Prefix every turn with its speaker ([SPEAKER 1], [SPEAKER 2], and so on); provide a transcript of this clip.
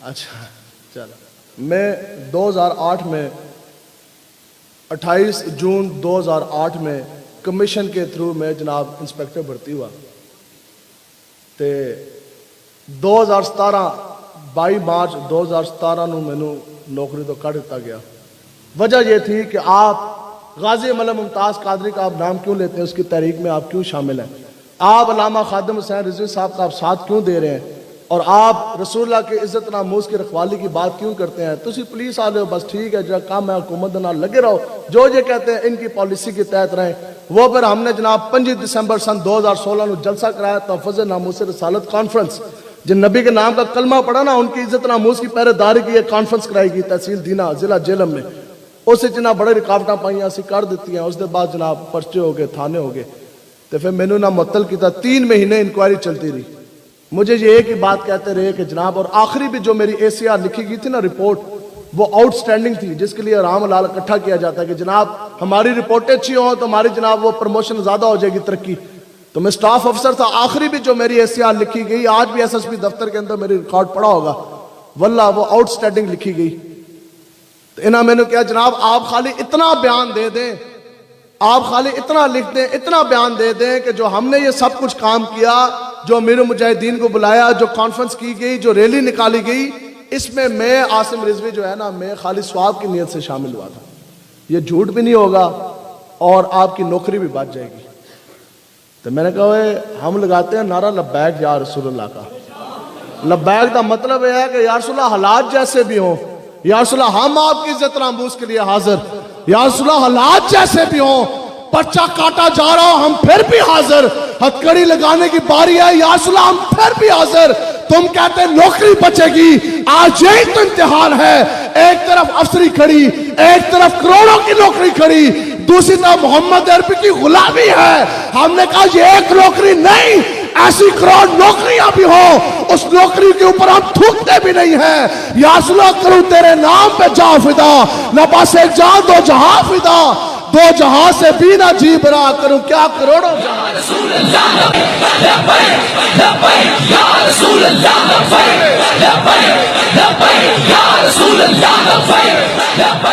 [SPEAKER 1] اچھا چلو، میں 2008 میں 28 جون 2008 میں کمیشن کے تھرو میں جناب انسپیکٹر بھرتی ہوا تے 2017 22 مارچ 2017 نو مینوں نوکری تو کٹ دتا گیا۔ وجہ یہ تھی کہ آپ غازی ملک ممتاز قادری کا آپ نام کیوں لیتے ہیں، اس کی تحریک میں آپ کیوں شامل ہیں، آپ علامہ خادم حسین رضوی صاحب کا آپ ساتھ کیوں دے رہے ہیں، اور آپ رسول اللہ کے عزت ناموس کی رکھوالی کی بات کیوں کرتے ہیں۔ تسی پولیس والے ہو، بس ٹھیک ہے، جو کام ہے حکومت نال لگے رہو، جو یہ کہتے ہیں ان کی پالیسی کے تحت رہیں۔ وہ پھر ہم نے جناب 5 دسمبر سن 2016 نو جلسہ کرایا، تحفظ ناموس رسالت کانفرنس، جن نبی کے نام کا کلمہ پڑھا نا، ان کی عزت ناموس کی پہرے داری کی ایک کانفرنس کرائی گئی تحصیل دینا ضلع جہلم میں۔ اسے جناب بڑے رکاوٹاں پائیاں اسی کر دیتی ہیں، اس دے بعد جناب پرچے ہو گئے، تھانے ہو گئے، تو پھر میں نے نہ معطل کیا، 3 مہینے انکوائری چلتی رہی۔ مجھے یہ ایک ہی بات کہتے رہے کہ جناب، اور آخری بھی جو میری ACR لکھی گئی تھی نا رپورٹ، وہ آؤٹ سٹینڈنگ تھی، جس کے لیے رام لال اکٹھا کیا جاتا ہے کہ جناب ہماری رپورٹیں اچھی ہوں تو ہماری جناب وہ پروموشن زیادہ ہو جائے گی، ترقی۔ تو میں سٹاف افسر تھا، آخری بھی جو میری ACR لکھی گئی، آج بھی SSP دفتر کے اندر میری ریکارڈ پڑا ہوگا، واللہ وہ آؤٹ سٹینڈنگ لکھی گئی۔ تو انہوں میں نے کہا جناب آپ خالی اتنا بیان دے دیں، آپ خالی اتنا لکھ دیں، اتنا بیان دے دیں کہ جو ہم نے یہ سب کچھ کام کیا، جو امیر المجاہدین کو بلایا، جو کانفرنس کی گئی، جو ریلی نکالی گئی، اس میں عاصم رضوی جو ہے نا، میں خالی ثواب کی نیت سے شامل ہوا تھا، یہ جھوٹ بھی نہیں ہوگا اور آپ کی نوکری بھی بچ جائے گی۔ تو میں نے کہا ہم لگاتے ہیں نعرہ لبیک یا رسول اللہ کا۔ لبیک کا مطلب یہ ہے کہ یا رسول اللہ حالات جیسے بھی ہوں، یا رسول اللہ ہم آپ کی عزت ناموس کے لیے حاضر، یا رسول اللہ حالات جیسے بھی ہوں، پرچہ کاٹا جا رہا ہو ہم پھر بھی حاضر، ہتھکڑی لگانے کی باری ہے یا رسول اللہ ہم پھر بھی حاضر۔ تم کہتے نوکری بچے گی، آج یہی تو امتحان ہے، ایک طرف افسری کھڑی، ایک طرف کروڑوں کی نوکری کھڑی، دوسری طرف محمد عربی کی غلامی ہے۔ ہم نے کہا یہ ایک نوکری نہیں، ایسی کروڑ نوکریاں بھی ہوں، اس نوکری کے اوپر ہم تھوکتے بھی نہیں ہیں۔ یا رسول اللہ کروں تیرے نام پہ جا فدا، نہ بس ایک جان دو جہاں فدا، 2 جہاں سے بھی نہ جی برا کروں کیا کروڑوں جہاں۔ یا رسول اللہ لبیک لبیک یا رسول اللہ لبیک لبیک لبیک یا رسول اللہ لبیک لبیک